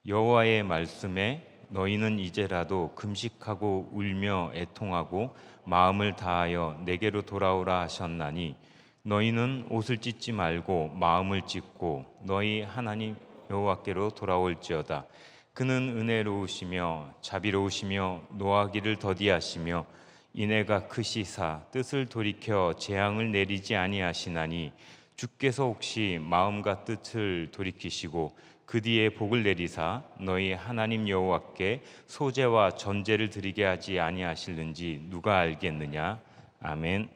여호와의 말씀에 너희는 이제라도 금식하고 울며 애통하고 마음을 다하여 내게로 돌아오라 하셨나니 너희는 옷을 찢지 말고 마음을 찢고 너희 하나님 여호와께로 돌아올지어다. 그는 은혜로우시며 자비로우시며 노하기를 더디하시며 인애가 크시사 뜻을 돌이켜 재앙을 내리지 아니하시나니 주께서 혹시 마음과 뜻을 돌이키시고 그 뒤에 복을 내리사 너희 하나님 여호와께 소제와 전제를 드리게 하지 아니하실는지 누가 알겠느냐. 아멘.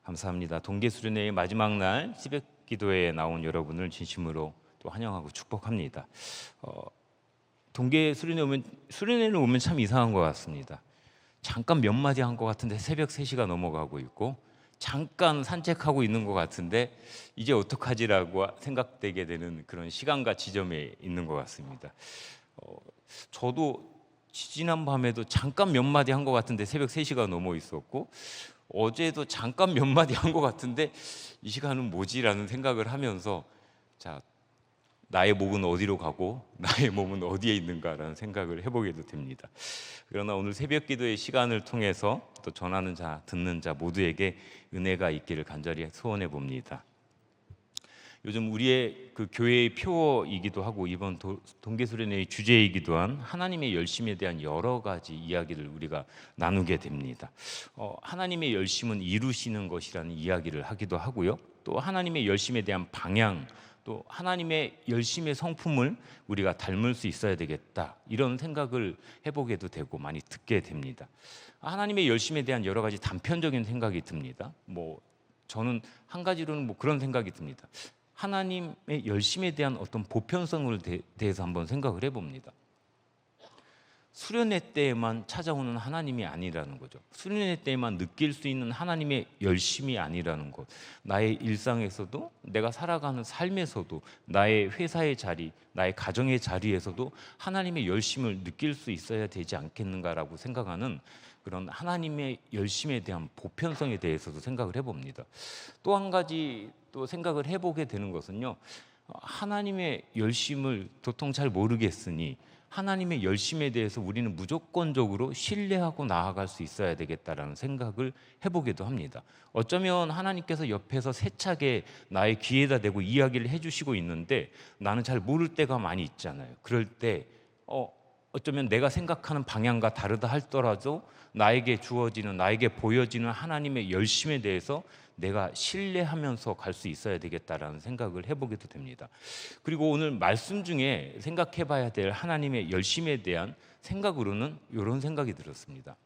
감사합니다. 동계수련회의 마지막 날 새벽 기도에 나온 여러분을 진심으로 또 환영하고 축복합니다. 수련회를 오면 참 이상한 것 같습니다. 잠깐 몇 마디 한 것 같은데 새벽 3시가 넘어가고 있고, 잠깐 산책하고 있는 것 같은데 이제 어떡하지라고 생각되게 되는 그런 시간과 지점에 있는 것 같습니다. 저도 지난 밤에도 잠깐 몇 마디 한 것 같은데 새벽 3시가 넘어 있었고, 어제도 잠깐 몇 마디 한 것 같은데 이 시간은 뭐지라는 생각을 하면서, 자, 나의 목은 어디로 가고 나의 몸은 어디에 있는가라는 생각을 해보게도 됩니다. 그러나 오늘 새벽 기도의 시간을 통해서 또 전하는 자, 듣는 자 모두에게 은혜가 있기를 간절히 소원해 봅니다. 요즘 우리의 그 교회의 표어이기도 하고 이번 동계수련회의 주제이기도 한 하나님의 열심에 대한 여러 가지 이야기를 우리가 나누게 됩니다. 하나님의 열심은 이루시는 것이라는 이야기를 하기도 하고요. 또 하나님의 열심에 대한 방향, 또 하나님의 열심의 성품을 우리가 닮을 수 있어야 되겠다, 이런 생각을 해보게도 되고 많이 듣게 됩니다. 하나님의 열심에 대한 여러 가지 단편적인 생각이 듭니다. 저는 한 가지로는 그런 생각이 듭니다. 하나님의 열심에 대한 어떤 보편성을 대해서 한번 생각을 해봅니다. 수련회 때에만 찾아오는 하나님이 아니라는 거죠. 수련회 때에만 느낄 수 있는 하나님의 열심이 아니라는 것. 나의 일상에서도, 내가 살아가는 삶에서도, 나의 회사의 자리, 나의 가정의 자리에서도 하나님의 열심을 느낄 수 있어야 되지 않겠는가라고 생각하는 그런 하나님의 열심에 대한 보편성에 대해서도 생각을 해봅니다. 또 한 가지 또 생각을 해보게 되는 것은요, 하나님의 열심을 도통 잘 모르겠으니 하나님의 열심에 대해서 우리는 무조건적으로 신뢰하고 나아갈 수 있어야 되겠다라는 생각을 해보기도 합니다. 어쩌면 하나님께서 옆에서 세차게 나의 귀에다 대고 이야기를 해주시고 있는데 나는 잘 모를 때가 많이 있잖아요. 그럴 때 어쩌면 내가 생각하는 방향과 다르다 할더라도 나에게 주어지는, 나에게 보여지는 하나님의 열심에 대해서 내가 신뢰하면서 갈 수 있어야 되겠다라는 생각을 해보게도 됩니다. 그리고 오늘 말씀 중에 생각해 봐야 될 하나님의 열심에 대한 생각으로는 이런 생각이 들었습니다.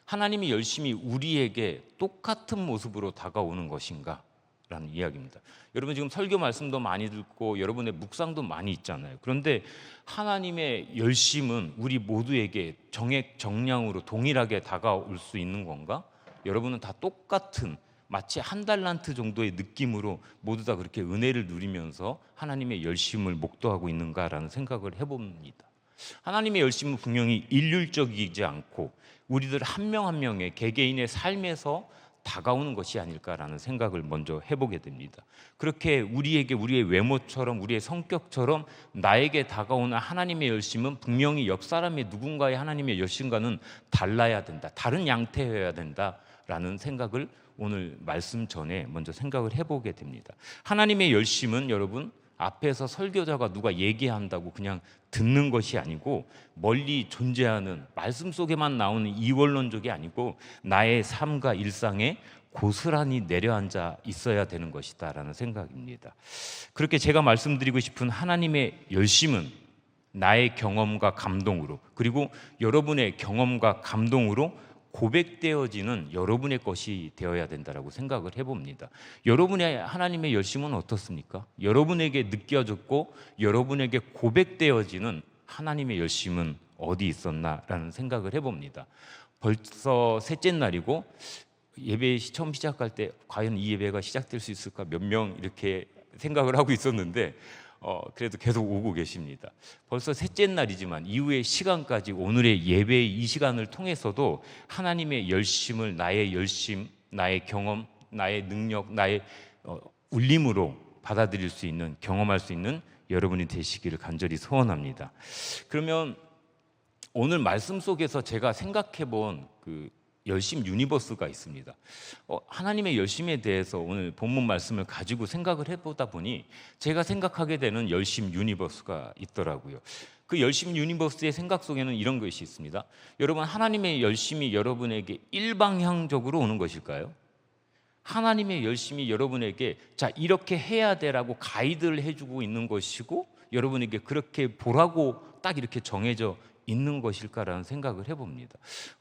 하나님의 열심이 우리에게 똑같은 모습으로 다가오는 것인가? 라는 이야기입니다. 여러분 지금 설교 말씀도 많이 듣고 여러분의 묵상도 많이 있잖아요. 그런데 하나님의 열심은 우리 모두에게 정액정량으로 동일하게 다가올 수 있는 건가? 여러분은 다 똑같은, 마치 한 달란트 정도의 느낌으로 모두 다 그렇게 은혜를 누리면서 하나님의 열심을 목도하고 있는가라는 생각을 해봅니다. 하나님의 열심은 분명히 일률적이지 않고 우리들 한 명 한 명의 개개인의 삶에서 다가오는 것이 아닐까라는 생각을 먼저 해보게 됩니다. 그렇게 우리에게 우리의 외모처럼, 우리의 성격처럼 나에게 다가오는 하나님의 열심은 분명히 옆 사람의 누군가의 하나님의 열심과는 달라야 된다, 다른 양태여야 된다라는 생각을 오늘 말씀 전에 먼저 생각을 해보게 됩니다. 하나님의 열심은 여러분, 앞에서 설교자가 누가 얘기한다고 그냥 듣는 것이 아니고 멀리 존재하는, 말씀 속에만 나오는 이원론적이 아니고 나의 삶과 일상에 고스란히 내려앉아 있어야 되는 것이다라는 생각입니다. 그렇게 제가 말씀드리고 싶은 하나님의 열심은 나의 경험과 감동으로, 그리고 여러분의 경험과 감동으로 고백되어지는 여러분의 것이 되어야 된다라고 생각을 해봅니다. 여러분의 하나님의 열심은 어떻습니까? 여러분에게 느껴졌고 여러분에게 고백되어지는 하나님의 열심은 어디 있었나라는 생각을 해봅니다. 벌써 셋째 날이고 예배 처음 시작할 때 과연 이 예배가 시작될 수 있을까, 몇 명 이렇게 생각을 하고 있었는데 그래도 계속 오고 계십니다. 벌써 셋째 날이지만 이후의 시간까지 오늘의 예배의 이 시간을 통해서도 하나님의 열심을 나의 열심, 나의 경험, 나의 능력, 나의 울림으로 받아들일 수 있는, 경험할 수 있는 여러분이 되시기를 간절히 소원합니다. 그러면 오늘 말씀 속에서 제가 생각해 본 그 열심 유니버스가 있습니다. 하나님의 열심에 대해서 오늘 본문 말씀을 가지고 생각을 해보다 보니 제가 생각하게 되는 열심 유니버스가 있더라고요. 그 열심 유니버스의 생각 속에는 이런 것이 있습니다. 여러분, 하나님의 열심이 여러분에게 일방향적으로 오는 것일까요? 하나님의 열심이 여러분에게 자 이렇게 해야 돼라고 가이드를 해주고 있는 것이고 여러분에게 그렇게 보라고 딱 이렇게 정해져 있는 것일까라는 생각을 해봅니다.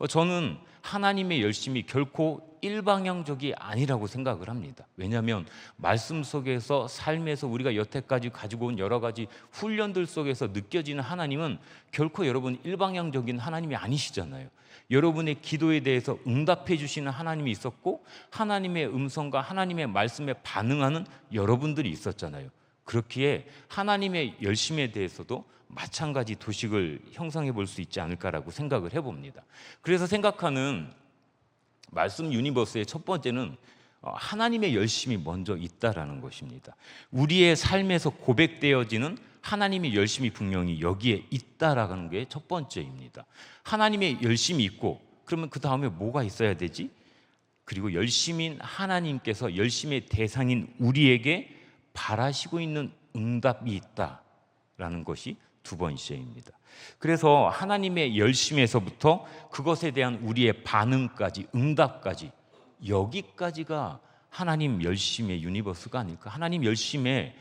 저는 하나님의 열심이 결코 일방향적이 아니라고 생각을 합니다. 왜냐하면 말씀 속에서 삶에서 우리가 여태까지 가지고 온 여러 가지 훈련들 속에서 느껴지는 하나님은 결코 여러분 일방향적인 하나님이 아니시잖아요. 여러분의 기도에 대해서 응답해 주시는 하나님이 있었고 하나님의 음성과 하나님의 말씀에 반응하는 여러분들이 있었잖아요. 그렇기에 하나님의 열심에 대해서도 마찬가지 도식을 형성해 볼 수 있지 않을까라고 생각을 해봅니다. 그래서 생각하는 말씀 유니버스의 첫 번째는 하나님의 열심이 먼저 있다라는 것입니다. 우리의 삶에서 고백되어지는 하나님의 열심이 분명히 여기에 있다라는 게 첫 번째입니다. 하나님의 열심이 있고 그러면 그 다음에 뭐가 있어야 되지? 그리고 열심인 하나님께서 열심의 대상인 우리에게 바라시고 있는 응답이 있다라는 것이 두 번째입니다. 그래서 하나님의 열심에서부터 그것에 대한 우리의 반응까지 응답까지 여기까지가 하나님 열심의 유니버스가 아닐까, 하나님 열심의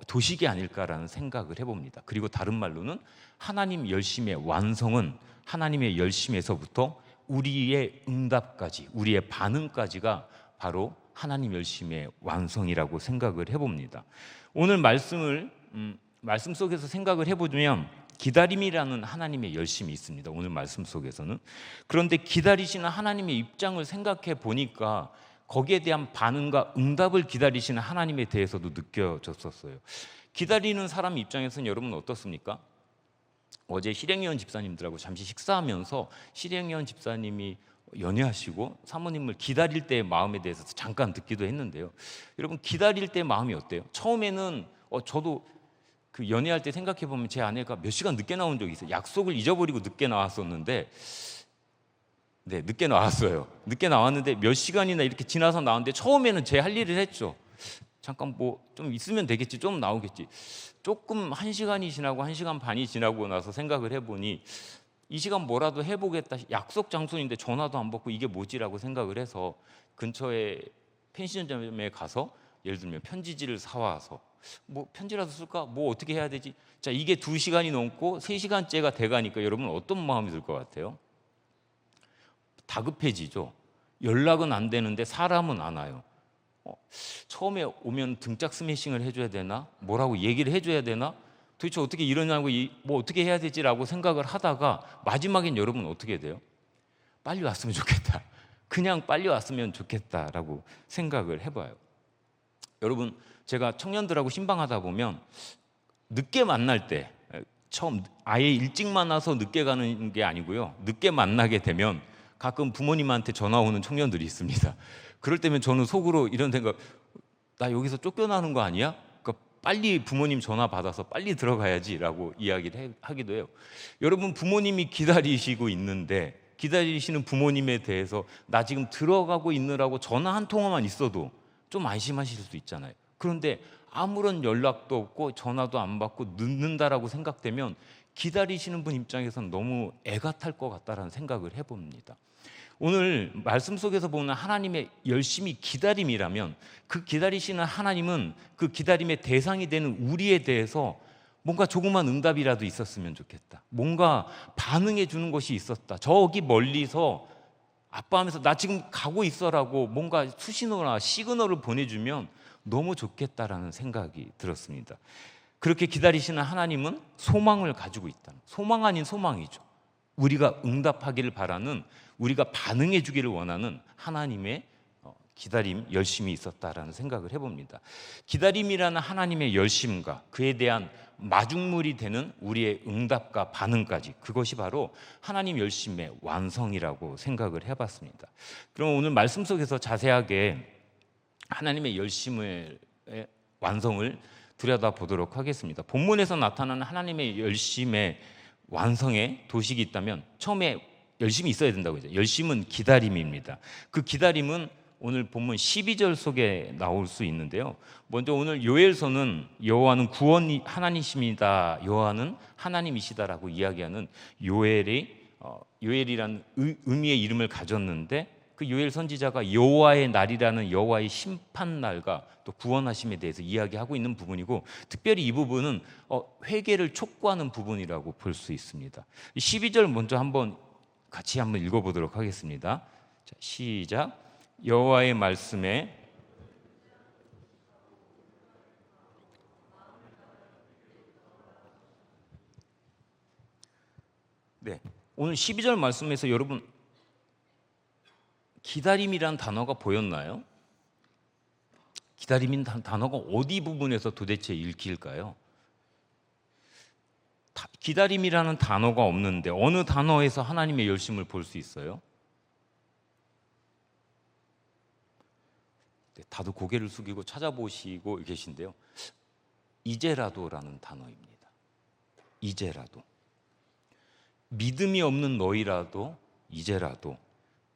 도식이 아닐까라는 생각을 해봅니다. 그리고 다른 말로는 하나님 열심의 완성은 하나님의 열심에서부터 우리의 응답까지 우리의 반응까지가 바로 하나님 열심의 완성이라고 생각을 해봅니다. 오늘 말씀 속에서 생각을 해보면 기다림이라는 하나님의 열심이 있습니다. 오늘 말씀 속에서는. 그런데 기다리시는 하나님의 입장을 생각해 보니까 거기에 대한 반응과 응답을 기다리시는 하나님에 대해서도 느껴졌었어요. 기다리는 사람 입장에서는 여러분 어떻습니까? 어제 실행위원 집사님들하고 잠시 식사하면서 실행위원 집사님이 연애하시고 사모님을 기다릴 때의 마음에 대해서 잠깐 듣기도 했는데요. 여러분, 기다릴 때의 마음이 어때요? 처음에는 저도 그 연애할 때 생각해 보면 제 아내가 몇 시간 늦게 나온 적이 있어요. 약속을 잊어버리고 늦게 나왔었는데, 네, 늦게 나왔어요. 늦게 나왔는데 몇 시간이나 이렇게 지나서 나왔는데 처음에는 제 할 일을 했죠. 잠깐 뭐 좀 있으면 되겠지, 좀 나오겠지. 조금 1시간이 지나고 1시간 반이 지나고 나서 생각을 해보니 이 시간 뭐라도 해보겠다. 약속 장소인데 전화도 안 받고 이게 뭐지라고 생각을 해서 근처에 펜션점에 가서 예를 들면 편지지를 사와서 뭐 편지라도 쓸까? 뭐 어떻게 해야 되지? 자, 이게 2시간이 넘고 3시간째가 돼가니까 여러분 어떤 마음이 들 것 같아요? 다급해지죠. 연락은 안 되는데 사람은 안 와요. 처음에 오면 등짝 스매싱을 해줘야 되나? 뭐라고 얘기를 해줘야 되나? 도대체 어떻게 이러냐고 뭐 어떻게 해야 되지라고 생각을 하다가 마지막엔 여러분 어떻게 돼요? 빨리 왔으면 좋겠다. 그냥 빨리 왔으면 좋겠다라고 생각을 해봐요. 여러분, 제가 청년들하고 신방하다 보면 늦게 만날 때 처음 아예 일찍 만나서 늦게 가는 게 아니고요. 늦게 만나게 되면 가끔 부모님한테 전화 오는 청년들이 있습니다. 그럴 때면 저는 속으로 이런 생각, 나 여기서 쫓겨나는 거 아니야? 그러니까 빨리 부모님 전화 받아서 빨리 들어가야지라고 이야기를 하기도 해요. 여러분, 부모님이 기다리시고 있는데 기다리시는 부모님에 대해서 나 지금 들어가고 있느라고 전화 한 통화만 있어도 좀 안심하실 수 있잖아요. 그런데 아무런 연락도 없고 전화도 안 받고 늦는다라고 생각되면 기다리시는 분 입장에서는 너무 애가 탈 것 같다라는 생각을 해봅니다. 오늘 말씀 속에서 보는 하나님의 열심히 기다림이라면 그 기다리시는 하나님은 그 기다림의 대상이 되는 우리에 대해서 뭔가 조그만 응답이라도 있었으면 좋겠다. 뭔가 반응해 주는 것이 있었다. 저기 멀리서 아빠하면서 나 지금 가고 있어라고 뭔가 수신호나 시그널을 보내주면 너무 좋겠다라는 생각이 들었습니다. 그렇게 기다리시는 하나님은 소망을 가지고 있다. 소망 아닌 소망이죠. 우리가 응답하기를 바라는, 우리가 반응해 주기를 원하는 하나님의 기다림, 열심이 있었다라는 생각을 해봅니다. 기다림이라는 하나님의 열심과 그에 대한 마중물이 되는 우리의 응답과 반응까지, 그것이 바로 하나님 열심의 완성이라고 생각을 해봤습니다. 그럼 오늘 말씀 속에서 자세하게 하나님의 열심의 완성을 들여다보도록 하겠습니다. 본문에서 나타나는 하나님의 열심의 완성의 도식이 있다면 처음에 열심이 있어야 된다고 했죠. 열심은 기다림입니다. 그 기다림은 오늘 본문 12절 속에 나올 수 있는데요. 먼저 오늘 요엘서는 여호와는 구원 하나님이십니다. 여호와는 하나님이시다라고 이야기하는 요엘이라는 의미의 이름을 가졌는데 그 요엘 선지자가 여호와의 날이라는 여호와의 심판 날과 또 구원하심에 대해서 이야기하고 있는 부분이고, 특별히 이 부분은 회개를 촉구하는 부분이라고 볼 수 있습니다. 12절 먼저 같이 한번 읽어보도록 하겠습니다. 자, 시작. 여호와의 말씀에 오늘 12절 말씀에서 여러분 기다림이란 단어가 보였나요? 기다림이란 단어가 어디 부분에서 도대체 읽힐까요? 기다림이라는 단어가 없는데 어느 단어에서 하나님의 열심을 볼 수 있어요? 다들 고개를 숙이고 찾아보시고 계신데요. 이제라도라는 단어입니다. 이제라도. 믿음이 없는 너희라도 이제라도,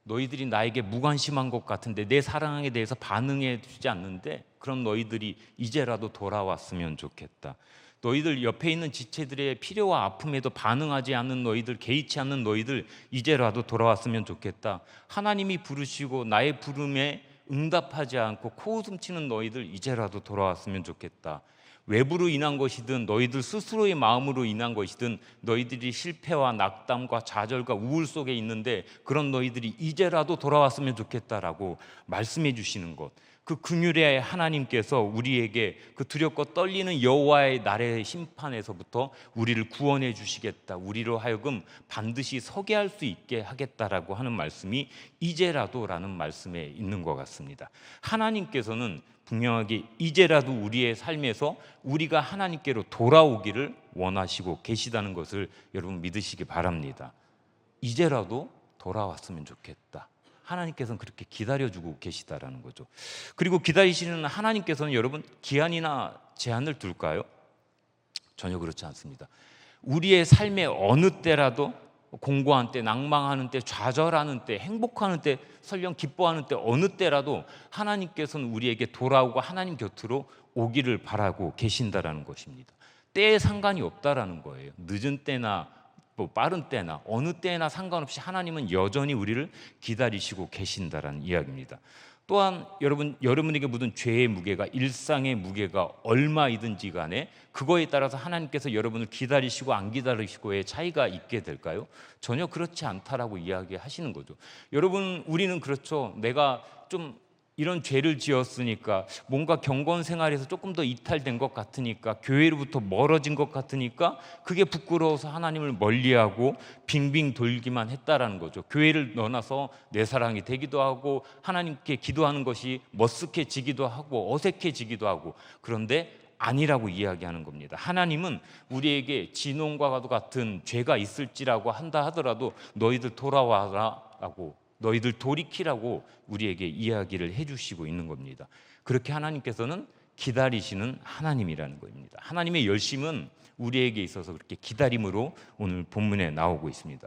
너희들이 나에게 무관심한 것 같은데 내 사랑에 대해서 반응해 주지 않는데 그런 너희들이 이제라도 돌아왔으면 좋겠다. 너희들 옆에 있는 지체들의 필요와 아픔에도 반응하지 않는 너희들, 개의치 않는 너희들 이제라도 돌아왔으면 좋겠다. 하나님이 부르시고 나의 부름에 응답하지 않고 코웃음 치는 너희들 이제라도 돌아왔으면 좋겠다. 외부로 인한 것이든 너희들 스스로의 마음으로 인한 것이든 너희들이 실패와 낙담과 좌절과 우울 속에 있는데 그런 너희들이 이제라도 돌아왔으면 좋겠다라고 말씀해 주시는 것, 그 긍휼의 하나님께서 우리에게 그 두렵고 떨리는 여호와의 날의 심판에서부터 우리를 구원해 주시겠다, 우리로 하여금 반드시 서게 할 수 있게 하겠다라고 하는 말씀이 이제라도라는 말씀에 있는 것 같습니다. 하나님께서는 분명하게 이제라도 우리의 삶에서 우리가 하나님께로 돌아오기를 원하시고 계시다는 것을 여러분 믿으시기 바랍니다. 이제라도 돌아왔으면 좋겠다. 하나님께서는 그렇게 기다려주고 계시다라는 거죠. 그리고 기다리시는 하나님께서는 여러분 기한이나 제한을 둘까요? 전혀 그렇지 않습니다. 우리의 삶의 어느 때라도, 공고한 때, 낭망하는 때, 좌절하는 때, 행복하는 때, 설령 기뻐하는 때, 어느 때라도 하나님께서는 우리에게 돌아오고 하나님 곁으로 오기를 바라고 계신다라는 것입니다. 때에 상관이 없다라는 거예요. 늦은 때나 빠른 때나 어느 때나 상관없이 하나님은 여전히 우리를 기다리시고 계신다라는 이야기입니다. 또한 여러분에게 묻은 죄의 무게가, 일상의 무게가 얼마이든지 간에 그거에 따라서 하나님께서 여러분을 기다리시고 안 기다리시고의 차이가 있게 될까요? 전혀 그렇지 않다라고 이야기하시는 거죠. 여러분, 우리는 그렇죠. 내가 좀 이런 죄를 지었으니까, 뭔가 경건 생활에서 조금 더 이탈된 것 같으니까, 교회로부터 멀어진 것 같으니까 그게 부끄러워서 하나님을 멀리하고 빙빙 돌기만 했다라는 거죠. 교회를 떠나서 내 사랑이 되기도 하고 하나님께 기도하는 것이 머쓱해지기도 하고 어색해지기도 하고, 그런데 아니라고 이야기하는 겁니다. 하나님은 우리에게 진홍과 같은 죄가 있을지라고 한다 하더라도 너희들 돌아와라 라고, 너희들 돌이키라고 우리에게 이야기를 해주시고 있는 겁니다. 그렇게 하나님께서는 기다리시는 하나님이라는 겁니다. 하나님의 열심은 우리에게 있어서 그렇게 기다림으로 오늘 본문에 나오고 있습니다.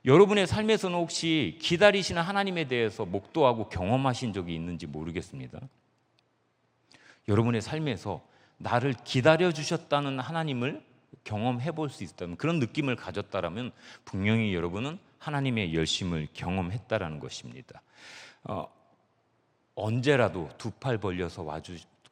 여러분의 삶에서는 혹시 기다리시는 하나님에 대해서 목도하고 경험하신 적이 있는지 모르겠습니다. 여러분의 삶에서 나를 기다려주셨다는 하나님을 경험해 볼 수 있다면, 그런 느낌을 가졌다라면 분명히 여러분은 하나님의 열심을 경험했다라는 것입니다. 언제라도 두 팔 벌려서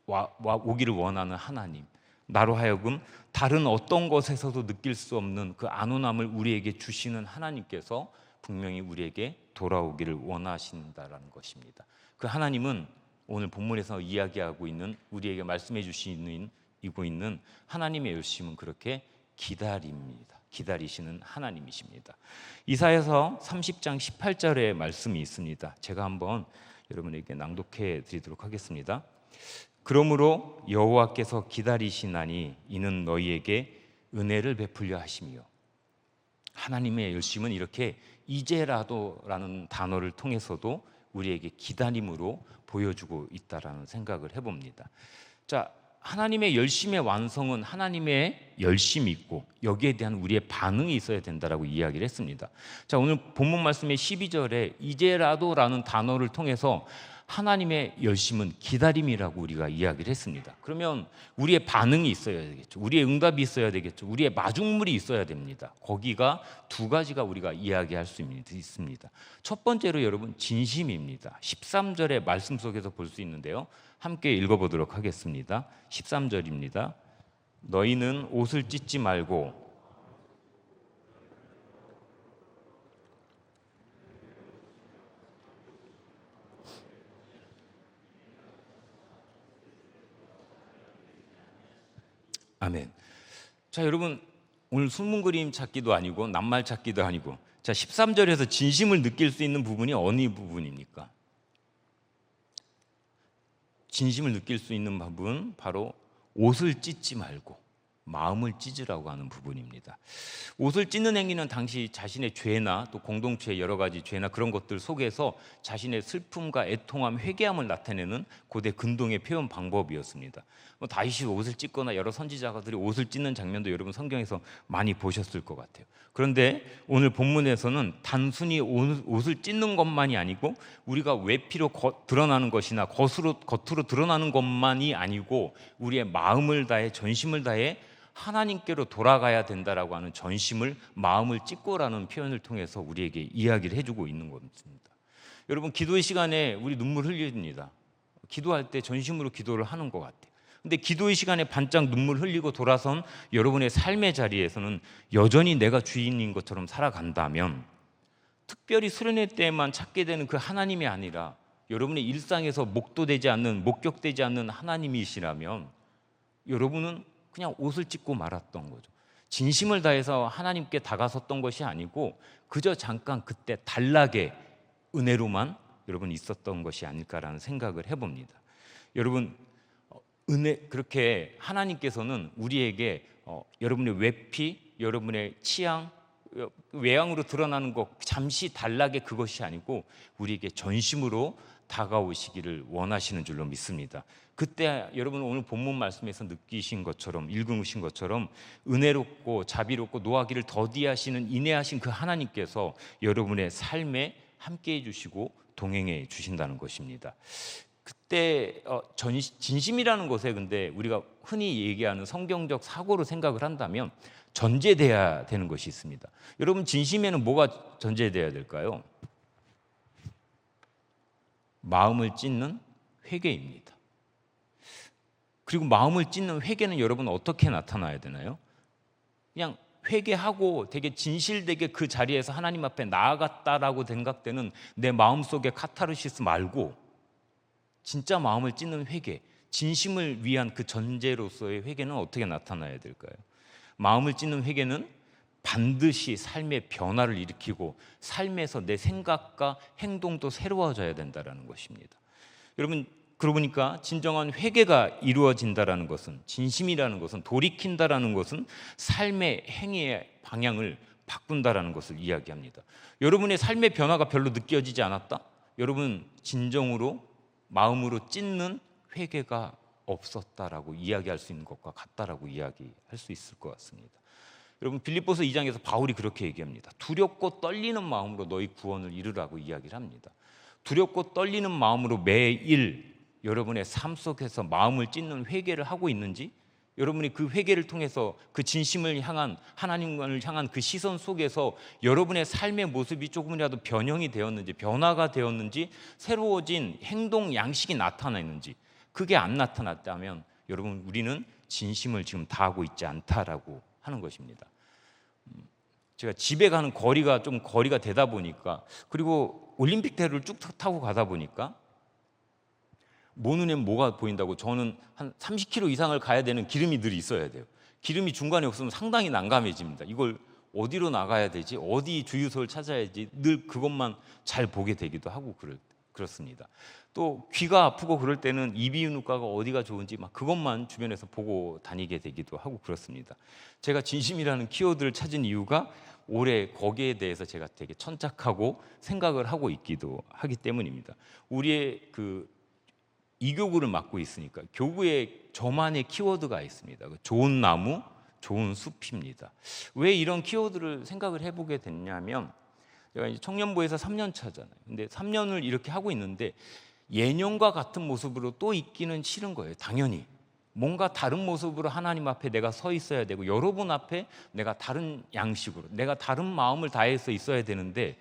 오기를 원하는 하나님, 나로 하여금 다른 어떤 것에서도 느낄 수 없는 그 안온함을 우리에게 주시는 하나님께서 분명히 우리에게 돌아오기를 원하신다라는 것입니다. 그 하나님은 오늘 본문에서 이야기하고 있는, 우리에게 말씀해 주시고 있는 하나님의 열심은 그렇게 기다립니다. 기다리시는 하나님이십니다. 이사야서 30장 18절에 말씀이 있습니다. 제가 한번 여러분에게 낭독해 드리도록 하겠습니다. 그러므로 여호와께서 기다리시나니 이는 너희에게 은혜를 베풀려 하심이요. 하나님의 열심은 이렇게 이제라도라는 단어를 통해서도 우리에게 기다림으로 보여주고 있다라는 생각을 해봅니다. 자, 하나님의 열심의 완성은 하나님의 열심이 있고 여기에 대한 우리의 반응이 있어야 된다라고 이야기를 했습니다. 자, 오늘 본문 말씀의 12절에 이제라도라는 단어를 통해서 하나님의 열심은 기다림이라고 우리가 이야기를 했습니다. 그러면 우리의 반응이 있어야 되겠죠. 우리의 응답이 있어야 되겠죠. 우리의 마중물이 있어야 됩니다. 거기가 두 가지가 우리가 이야기할 수 있습니다. 첫 번째로 여러분 진심입니다. 13절의 말씀 속에서 볼 수 있는데요. 함께 읽어보도록 하겠습니다. 13절입니다. 너희는 옷을 찢지 말고 아멘. 자, 여러분 오늘 숨은 그림 찾기도 아니고 낱말 찾기도 아니고 자, 13절에서 진심을 느낄 수 있는 부분이 어느 부분입니까? 진심을 느낄 수 있는 부분 바로 옷을 찢지 말고 마음을 찢으라고 하는 부분입니다. 옷을 찢는 행위는 당시 자신의 죄나 또 공동체의 여러 가지 죄나 그런 것들 속에서 자신의 슬픔과 애통함, 회개함을 나타내는 고대 근동의 표현 방법이었습니다. 다윗이 옷을 찢거나 여러 선지자들이 옷을 찢는 장면도 여러분 성경에서 많이 보셨을 것 같아요. 그런데 오늘 본문에서는 단순히 옷을 찢는 것만이 아니고 우리가 외피로 드러나는 것이나 겉으로 드러나는 것만이 아니고 우리의 마음을 다해 전심을 다해 하나님께로 돌아가야 된다라고 하는 전심을 마음을 찢고라는 표현을 통해서 우리에게 이야기를 해주고 있는 겁니다. 여러분 기도의 시간에 우리 눈물 흘립니다. 기도할 때 전심으로 기도를 하는 것 같아요. 근데 기도의 시간에 반짝 눈물 흘리고 돌아선 여러분의 삶의 자리에서는 여전히 내가 주인인 것처럼 살아간다면 특별히 수련회 때만 찾게 되는 그 하나님이 아니라 여러분의 일상에서 목도되지 않는 목격되지 않는 하나님이시라면 여러분은 그냥 옷을 찢고 말았던 거죠. 진심을 다해서 하나님께 다가섰던 것이 아니고 그저 잠깐 그때 단락의 은혜로만 여러분 있었던 것이 아닐까라는 생각을 해봅니다. 여러분 그렇게 하나님께서는 우리에게 여러분의 외피, 여러분의 취향, 외향으로 드러나는 것 잠시 단락의 그것이 아니고 우리에게 전심으로 다가오시기를 원하시는 줄로 믿습니다. 그때 여러분 오늘 본문 말씀에서 느끼신 것처럼 읽으신 것처럼 은혜롭고 자비롭고 노하기를 더디하시는 인내하신 그 하나님께서 여러분의 삶에 함께해 주시고 동행해 주신다는 것입니다. 그때 진심이라는 것에 근데 우리가 흔히 얘기하는 성경적 사고로 생각을 한다면 전제돼야 되는 것이 있습니다. 여러분 진심에는 뭐가 전제돼야 될까요? 마음을 찢는 회개입니다. 그리고 마음을 찢는 회개는 여러분 어떻게 나타나야 되나요? 그냥 회개하고 되게 진실되게 그 자리에서 하나님 앞에 나아갔다라고 생각되는 내 마음속의 카타르시스 말고 진짜 마음을 찢는 회개, 진심을 위한 그 전제로서의 회개는 어떻게 나타나야 될까요? 마음을 찢는 회개는 반드시 삶의 변화를 일으키고 삶에서 내 생각과 행동도 새로워져야 된다는 것입니다. 여러분 그러고 보니까 진정한 회개가 이루어진다는 것은 진심이라는 것은 돌이킨다는 것은 삶의 행위의 방향을 바꾼다는 것을 이야기합니다. 여러분의 삶의 변화가 별로 느껴지지 않았다? 여러분 진정으로 마음으로 찢는 회개가 없었다라고 이야기할 수 있는 것과 같다라고 이야기할 수 있을 것 같습니다. 여러분 빌립보서 2장에서 바울이 그렇게 얘기합니다. 두렵고 떨리는 마음으로 너희 구원을 이루라고 이야기를 합니다. 두렵고 떨리는 마음으로 매일 여러분의 삶 속에서 마음을 찢는 회개를 하고 있는지, 여러분이 그 회개를 통해서 그 진심을 향한 하나님을 향한 그 시선 속에서 여러분의 삶의 모습이 조금이라도 변형이 되었는지, 변화가 되었는지, 새로워진 행동 양식이 나타나는지, 그게 안 나타났다면 여러분 우리는 진심을 지금 다하고 있지 않다라고 하는 것입니다. 제가 집에 가는 거리가 좀 거리가 되다 보니까, 그리고 올림픽대로를 쭉 타고 가다 보니까 모 눈에 뭐가 보인다고, 저는 한 30km 이상을 가야 되는 기름이 늘 있어야 돼요. 기름이 중간에 없으면 상당히 난감해집니다. 이걸 어디로 나가야 되지? 어디 주유소를 찾아야지? 늘 그것만 잘 보게 되기도 하고 그렇습니다. 또 귀가 아프고 그럴 때는 이비인후과가 어디가 좋은지 막 그것만 주변에서 보고 다니게 되기도 하고 그렇습니다. 제가 진심이라는 키워드를 찾은 이유가 올해 거기에 대해서 제가 되게 천착하고 생각을 하고 있기도 하기 때문입니다. 우리의 그 이 교구를 맡고 있으니까 교구에 저만의 키워드가 있습니다. 좋은 나무, 좋은 숲입니다. 왜 이런 키워드를 생각을 해보게 됐냐면, 제가 이제 청년부에서 3년 차잖아요. 근데 3년을 이렇게 하고 있는데 예년과 같은 모습으로 또 있기는 싫은 거예요. 당연히 뭔가 다른 모습으로 하나님 앞에 내가 서 있어야 되고, 여러분 앞에 내가 다른 양식으로, 내가 다른 마음을 다해서 있어야 되는데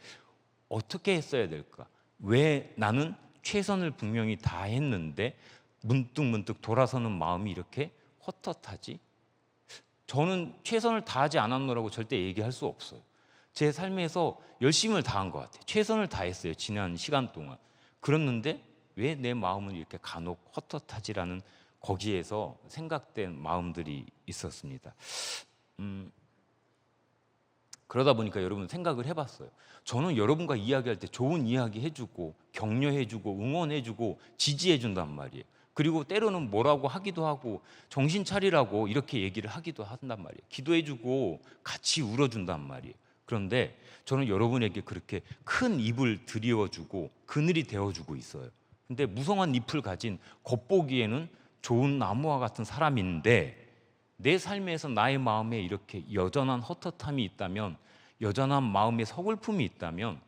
어떻게 했어야 될까? 왜 나는 최선을 분명히 다했는데 문득 돌아서는 마음이 이렇게 헛헛하지? 저는 최선을 다하지 않았노라고 절대 얘기할 수 없어요. 제 삶에서 열심을 다한 것 같아요. 최선을 다했어요, 지난 시간 동안. 그랬는데 왜 내 마음은 이렇게 간혹 헛헛하지라는, 거기에서 생각된 마음들이 있었습니다. 그러다 보니까 여러분 생각을 해봤어요. 저는 여러분과 이야기할 때 좋은 이야기 해주고 격려해주고 응원해주고 지지해준단 말이에요. 그리고 때로는 뭐라고 하기도 하고 정신 차리라고 이렇게 얘기를 하기도 한단 말이에요. 기도해주고 같이 울어준단 말이에요. 그런데 저는 여러분에게 그렇게 큰 입을 들이워주고 그늘이 되어주고 있어요. 근데 무성한 잎을 가진 겉보기에는 좋은 나무와 같은 사람인데, 내 삶에서 나의 마음에 이렇게 여전한 헛헛함이 있다면, 여전한 마음의 서글픔이 있다면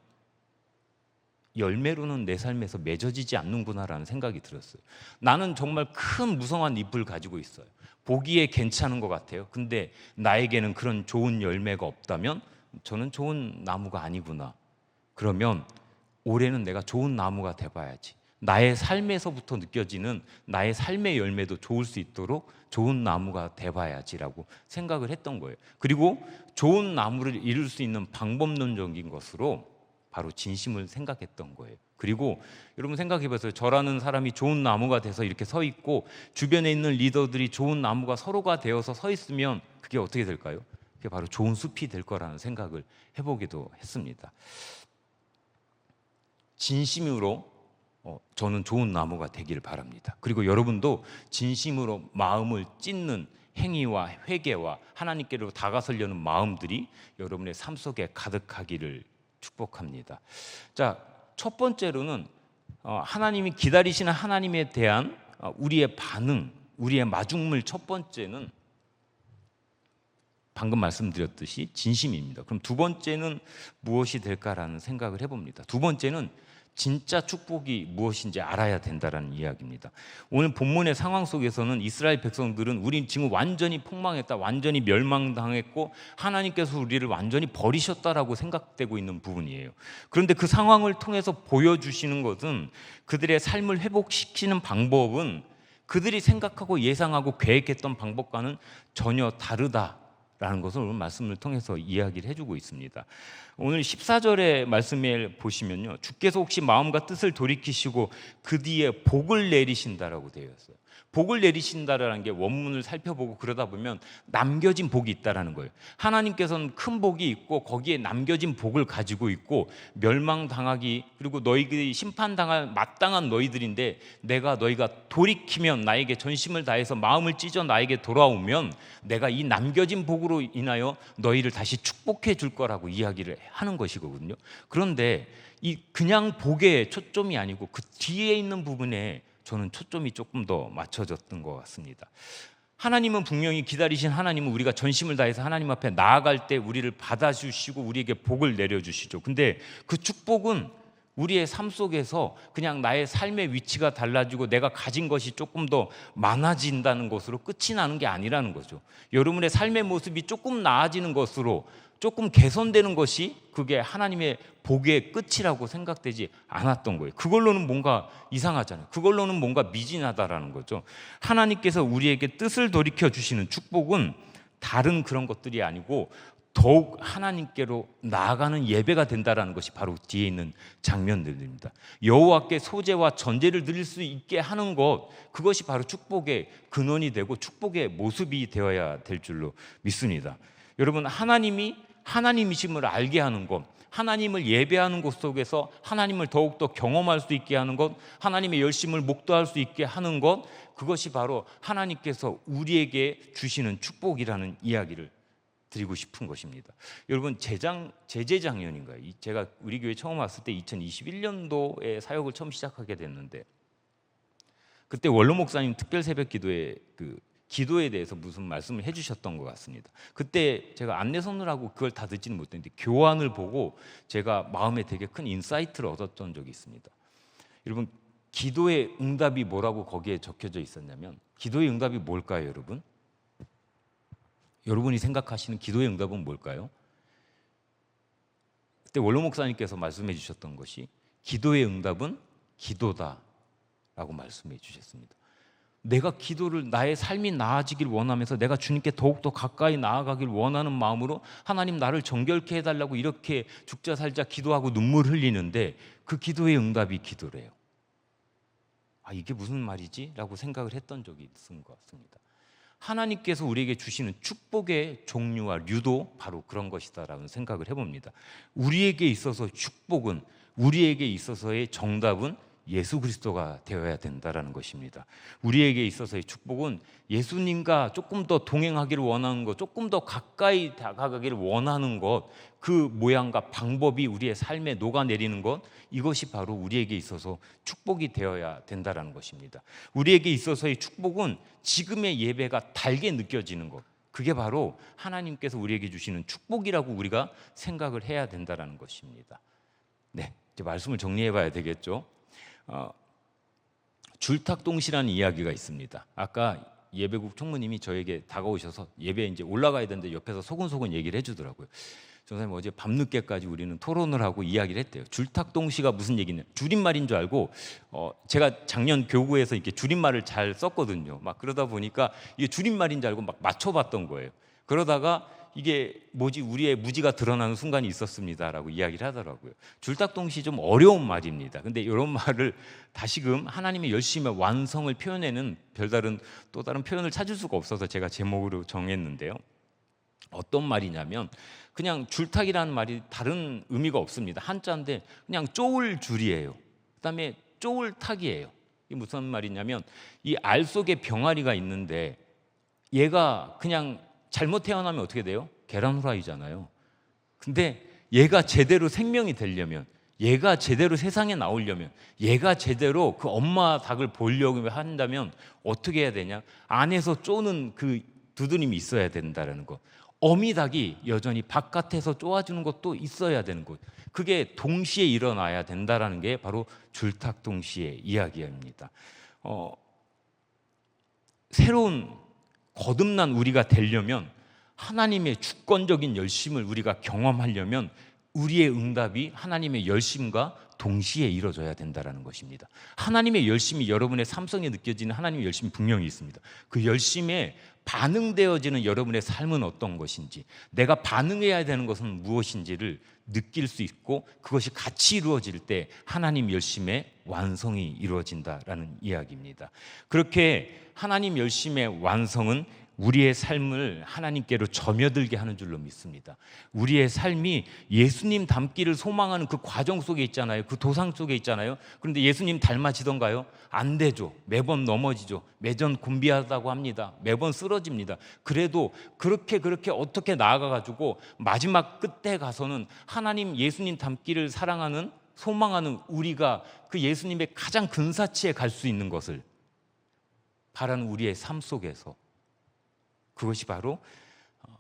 열매로는 내 삶에서 맺어지지 않는구나라는 생각이 들었어요. 나는 정말 큰 무성한 잎을 가지고 있어요. 보기에 괜찮은 것 같아요. 근데 나에게는 그런 좋은 열매가 없다면 저는 좋은 나무가 아니구나. 그러면 올해는 내가 좋은 나무가 돼봐야지. 나의 삶에서부터 느껴지는 나의 삶의 열매도 좋을 수 있도록 좋은 나무가 돼봐야지라고 생각을 했던 거예요. 그리고 좋은 나무를 이룰 수 있는 방법론적인 것으로 바로 진심을 생각했던 거예요. 그리고 여러분 생각해보세요. 저라는 사람이 좋은 나무가 돼서 이렇게 서 있고 주변에 있는 리더들이 좋은 나무가 서로가 되어서 서 있으면 그게 어떻게 될까요? 그게 바로 좋은 숲이 될 거라는 생각을 해보기도 했습니다. 진심으로 저는 좋은 나무가 되기를 바랍니다. 그리고 여러분도 진심으로 마음을 찢는 행위와 회개와 하나님께로 다가서려는 마음들이 여러분의 삶 속에 가득하기를 축복합니다. 자, 첫 번째로는 하나님이 기다리시는 하나님에 대한 우리의 반응, 우리의 마중물, 첫 번째는 방금 말씀드렸듯이 진심입니다. 그럼 두 번째는 무엇이 될까라는 생각을 해봅니다. 두 번째는 진짜 축복이 무엇인지 알아야 된다는 이야기입니다. 오늘 본문의 상황 속에서는 이스라엘 백성들은 우린 지금 완전히 폭망했다, 완전히 멸망당했고 하나님께서 우리를 완전히 버리셨다라고 생각되고 있는 부분이에요. 그런데 그 상황을 통해서 보여주시는 것은, 그들의 삶을 회복시키는 방법은 그들이 생각하고 예상하고 계획했던 방법과는 전혀 다르다라는 것을 오늘 말씀을 통해서 이야기를 해주고 있습니다. 오늘 14절의 말씀을 보시면요, 주께서 혹시 마음과 뜻을 돌이키시고 그 뒤에 복을 내리신다라고 되어 있어요. 복을 내리신다라는 게 원문을 살펴보고 그러다 보면 남겨진 복이 있다라는 거예요. 하나님께서는 큰 복이 있고 거기에 남겨진 복을 가지고 있고, 멸망당하기, 그리고 너희들이 심판당할 마땅한 너희들인데 내가 너희가 돌이키면, 나에게 전심을 다해서 마음을 찢어 나에게 돌아오면 내가 이 남겨진 복으로 인하여 너희를 다시 축복해 줄 거라고 이야기를 하는 것이거든요. 그런데 이 그냥 복에 초점이 아니고 그 뒤에 있는 부분에 저는 초점이 조금 더 맞춰졌던 것 같습니다. 하나님은 분명히, 기다리신 하나님은 우리가 전심을 다해서 하나님 앞에 나아갈 때 우리를 받아주시고 우리에게 복을 내려주시죠. 근데 그 축복은 우리의 삶 속에서 그냥 나의 삶의 위치가 달라지고 내가 가진 것이 조금 더 많아진다는 것으로 끝이 나는 게 아니라는 거죠. 여러분의 삶의 모습이 조금 나아지는 것으로, 조금 개선되는 것이 그게 하나님의 복의 끝이라고 생각되지 않았던 거예요. 그걸로는 뭔가 이상하잖아요. 그걸로는 뭔가 미진하다라는 거죠. 하나님께서 우리에게 뜻을 돌이켜 주시는 축복은 다른 그런 것들이 아니고 더욱 하나님께로 나아가는 예배가 된다라는 것이 바로 뒤에 있는 장면들입니다. 여호와께 소제와 전제를 드릴 수 있게 하는 것, 그것이 바로 축복의 근원이 되고 축복의 모습이 되어야 될 줄로 믿습니다. 여러분, 하나님이 하나님이심을 알게 하는 것, 하나님을 예배하는 곳 속에서 하나님을 더욱더 경험할 수 있게 하는 것, 하나님의 열심을 목도할 수 있게 하는 것, 그것이 바로 하나님께서 우리에게 주시는 축복이라는 이야기를 드리고 싶은 것입니다. 여러분, 재작년인가요? 제가 우리 교회 처음 왔을 때 2021년도에 사역을 처음 시작하게 됐는데, 그때 원로 목사님 특별 새벽 기도에 기도에 대해서 무슨 말씀을 해주셨던 것 같습니다. 그때 제가 안내 선언하고 그걸 다 듣지는 못했는데 교환을 보고 제가 마음에 되게 큰 인사이트를 얻었던 적이 있습니다. 여러분, 기도의 응답이 뭐라고 거기에 적혀져 있었냐면, 기도의 응답이 뭘까요, 여러분? 여러분이 생각하시는 기도의 응답은 뭘까요? 그때 원로 목사님께서 말씀해 주셨던 것이 기도의 응답은 기도다라고 말씀해 주셨습니다. 내가 기도를, 나의 삶이 나아지길 원하면서 내가 주님께 더욱더 가까이 나아가길 원하는 마음으로 하나님 나를 정결케 해달라고 이렇게 죽자 살자 기도하고 눈물 흘리는데 그 기도의 응답이 기도래요. 아, 이게 무슨 말이지? 라고 생각을 했던 적이 있는 것 같습니다. 하나님께서 우리에게 주시는 축복의 종류와 류도 바로 그런 것이다라는 생각을 해봅니다. 우리에게 있어서 축복은, 우리에게 있어서의 정답은 예수 그리스도가 되어야 된다라는 것입니다. 우리에게 있어서의 축복은 예수님과 조금 더 동행하기를 원하는 것, 조금 더 가까이 다가가기를 원하는 것, 그 모양과 방법이 우리의 삶에 녹아내리는 것, 이것이 바로 우리에게 있어서 축복이 되어야 된다라는 것입니다. 우리에게 있어서의 축복은 지금의 예배가 달게 느껴지는 것, 그게 바로 하나님께서 우리에게 주시는 축복이라고 우리가 생각을 해야 된다라는 것입니다. 네, 이제 말씀을 정리해 봐야 되겠죠. 줄탁동시라는 이야기가 있습니다. 아까 예배국 총무님이 저에게 다가오셔서 예배에 이제 올라가야 되는데 옆에서 소근소근 얘기를 해주더라고요. 선생님, 어제 밤늦게까지 우리는 토론을 하고 이야기를 했대요. 줄탁동시가 무슨 얘기냐, 줄임말인 줄 알고 제가 작년 교구에서 이렇게 줄임말을 잘 썼거든요. 막 그러다 보니까 이게 줄임말인 줄 알고 막 맞춰봤던 거예요. 그러다가 이게 뭐지, 우리의 무지가 드러나는 순간이 있었습니다라고 이야기를 하더라고요. 줄탁동시 좀 어려운 말입니다. 근데 이런 말을 다시금 하나님의 열심의 완성을 표현하는 별다른 또 다른 표현을 찾을 수가 없어서 제가 제목으로 정했는데요. 어떤 말이냐면, 그냥 줄탁이라는 말이 다른 의미가 없습니다. 한자인데 그냥 쪼을 줄이에요. 그다음에 쪼을탁이에요. 이게 무슨 말이냐면, 이 알 속에 병아리가 있는데 얘가 그냥 잘못 태어나면 어떻게 돼요? 계란 후라이잖아요. 근데 얘가 제대로 생명이 되려면, 얘가 제대로 세상에 나오려면, 얘가 제대로 그 엄마 닭을 보려고 한다면 어떻게 해야 되냐? 안에서 쪼는 그 두드림이 있어야 된다는 것. 어미닭이 여전히 바깥에서 쪼아주는 것도 있어야 되는 것. 그게 동시에 일어나야 된다는 게 바로 줄탁동시의 이야기입니다. 새로운 거듭난 우리가 되려면, 하나님의 주권적인 열심을 우리가 경험하려면 우리의 응답이 하나님의 열심과 동시에 이루어져야 된다는 것입니다. 하나님의 열심이 여러분의 삶 속에 느껴지는 하나님의 열심이 분명히 있습니다. 그 열심에 반응되어지는 여러분의 삶은 어떤 것인지, 내가 반응해야 되는 것은 무엇인지를 느낄 수 있고, 그것이 같이 이루어질 때 하나님 열심의 완성이 이루어진다라는 이야기입니다. 그렇게 하나님 열심의 완성은 우리의 삶을 하나님께로 점여들게 하는 줄로 믿습니다. 우리의 삶이 예수님 닮기를 소망하는 그 과정 속에 있잖아요. 그 도상 속에 있잖아요. 그런데 예수님 닮아지던가요? 안 되죠. 매번 넘어지죠. 매번 곤비하다고 합니다. 매번 쓰러집니다. 그래도 그렇게 어떻게 나아가가지고 마지막 끝에 가서는 하나님 예수님 닮기를 사랑하는, 소망하는 우리가 그 예수님의 가장 근사치에 갈 수 있는 것을 바라는 우리의 삶 속에서, 그것이 바로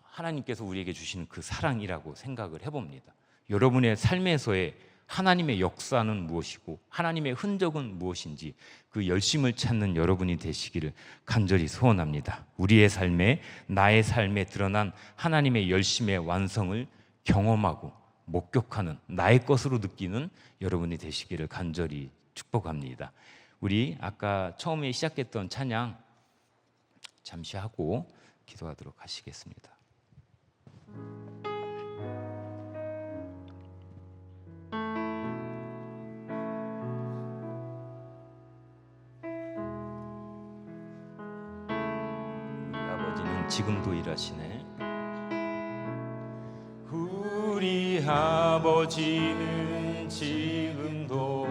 하나님께서 우리에게 주시는 그 사랑이라고 생각을 해봅니다. 여러분의 삶에서의 하나님의 역사는 무엇이고 하나님의 흔적은 무엇인지 그 열심을 찾는 여러분이 되시기를 간절히 소원합니다. 우리의 삶에, 나의 삶에 드러난 하나님의 열심의 완성을 경험하고 목격하는, 나의 것으로 느끼는 여러분이 되시기를 간절히 축복합니다. 우리 아까 처음에 시작했던 찬양 잠시 하고 기도하도록 하시겠습니다. 아버지는 지금도 일하시네. 우리 아버지는 지금도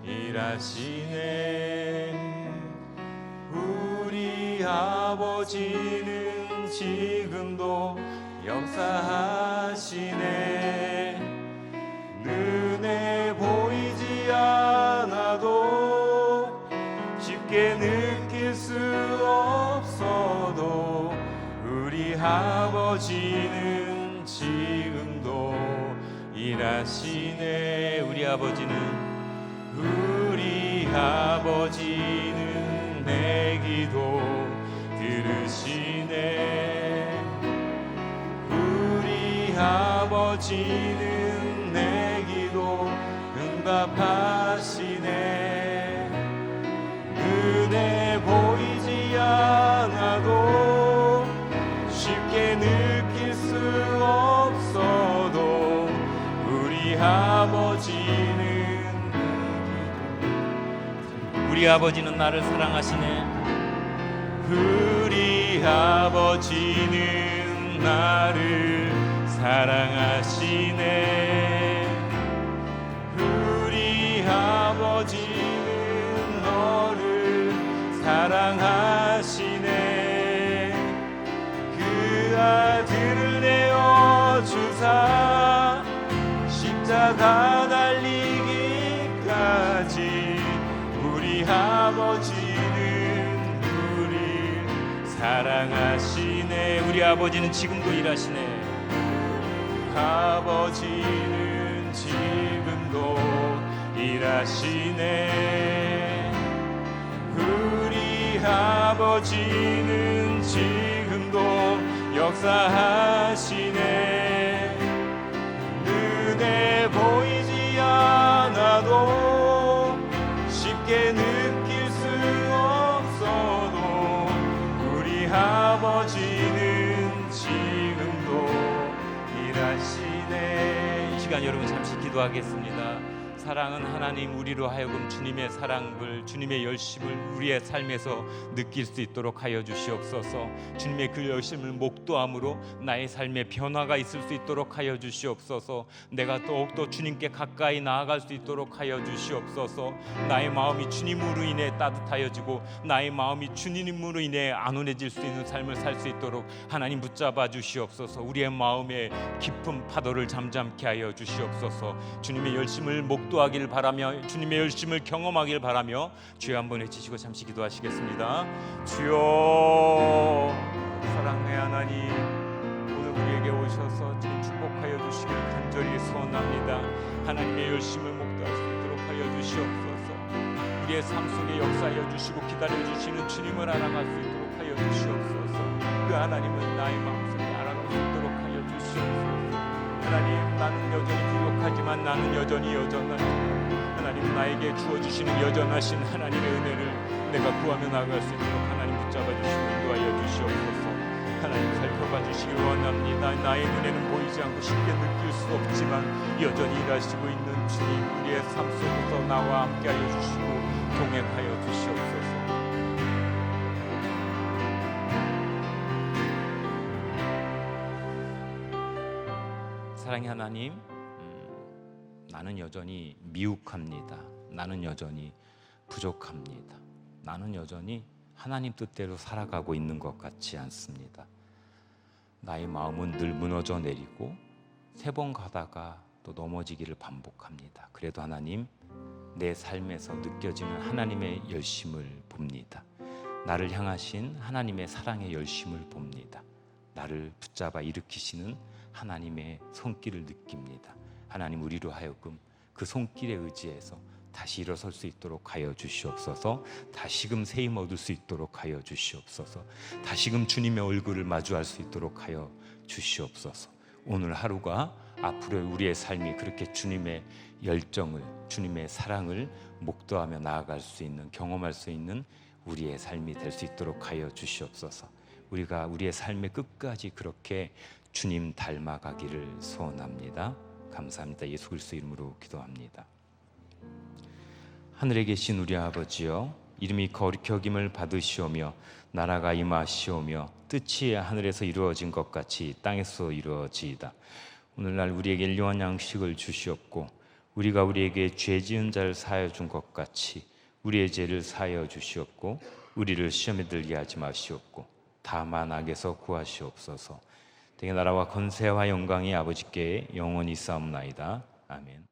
일하시네. 우리 아버지는 지금도 역사하시네. 눈에 보이지 않아도 쉽게 아버지는 지금도 일하시네. 우리 아버지는 내 기도 들으시네. 우리 아버지는 내 기도 응답하시네. 눈에 보이지 않아도 쉽게 느낄 수 없어도 우리 아버지는 나를 사랑하시네. 우리 아버지는 나를 사랑하시네. 우리 아버지는 너를 사랑하시네. 그 아들을 내어주사 십자가 달리기까지 우리 아버지는 우리 사랑하시네. 우리 아버지는 지금도 일하시네. 아버지는 지금도 일하시네. 우리 아버지는 지금도 역사하시네. 눈에 보이지 않아도 쉽게 느낄 수 없어도 우리 아버지는 지금도 일하시네. 이 시간 여러분 잠시 기도하겠습니다. 사랑은 하나님, 우리로 하여금 주님의 사랑을, 주님의 열심을 우리의 삶에서 느낄 수 있도록 하여 주시옵소서. 주님의 그 열심을 목도함으로 나의 삶에 변화가 있을 수 있도록 하여 주시옵소서. 내가 더욱더 주님께 가까이 나아갈 수 있도록 하여 주시옵소서. 나의 마음이 주님으로 인해 따뜻하여지고 나의 마음이 주님으로 인해 안온해질 수 있는 삶을 살 수 있도록 하나님 붙잡아 주시옵소서. 우리의 마음에 깊은 파도를 잠잠케 하여 주시옵소서. 주님의 열심을 목도하길 바라며 주님의 열심을 경험하길 바라며 주여 한번 외치시고 잠시 기도하시겠습니다. 주여, 사랑의 하나님, 오늘 우리에게 오셔서 주님 축복하여 주시길 간절히 소원합니다. 하나님의 열심을 목도할 수 있도록 하여 주시옵소서. 우리의 삶 속에 역사하여 주시고 기다려주시는 주님을 알아갈 수 있도록 하여 주시옵소서. 그 하나님은 나의 마음속에 알아갈 수 있도록 하여 주시옵소서. 하나님, 나는 여전히 부족하지만 나는 여전히 여전하죠. 하나님, 나에게 주어주시는 여전하신 하나님의 은혜를 내가 구하며 나아갈 수 있도록 하나님 붙잡아 주시고 인도하여 주시옵소서. 하나님, 살펴봐 주시기 원합니다. 나의 눈에는 보이지 않고 쉽게 느낄 수 없지만 여전히 일하시고 있는 주님, 우리의 삶 속에서 나와 함께하여 주시고 동행하여 주시옵소서. 사랑의 하나님, 나는 여전히 미혹합니다. 나는 여전히 부족합니다. 나는 여전히 하나님 뜻대로 살아가고 있는 것 같지 않습니다. 나의 마음은 늘 무너져 내리고 세 번 가다가 또 넘어지기를 반복합니다. 그래도 하나님, 내 삶에서 느껴지는 하나님의 열심을 봅니다. 나를 향하신 하나님의 사랑의 열심을 봅니다. 나를 붙잡아 일으키시는 하나님의 손길을 느낍니다. 하나님, 우리로 하여금 그 손길에 의지해서 다시 일어설 수 있도록 하여 주시옵소서. 다시금 새 힘 얻을 수 있도록 하여 주시옵소서. 다시금 주님의 얼굴을 마주할 수 있도록 하여 주시옵소서. 오늘 하루가 앞으로 우리의 삶이 그렇게 주님의 열정을, 주님의 사랑을 목도하며 나아갈 수 있는, 경험할 수 있는 우리의 삶이 될 수 있도록 하여 주시옵소서. 우리가 우리의 삶의 끝까지 그렇게 주님 닮아가기를 소원합니다. 감사합니다. 예수 그리스도 이름으로 기도합니다. 하늘에 계신 우리 아버지여, 이름이 거룩히 여김을 받으시오며 나라가 임하시오며 뜻이 하늘에서 이루어진 것 같이 땅에서 이루어지이다. 오늘날 우리에게 일용할 양식을 주시옵고 우리가 우리에게 죄 지은 자를 사하여 준 것 같이 우리의 죄를 사하여 주시옵고 우리를 시험에 들게 하지 마시옵고 다만 악에서 구하시옵소서. 되게 나라와 권세와 영광이 아버지께 영원히 싸움나이다. 아멘.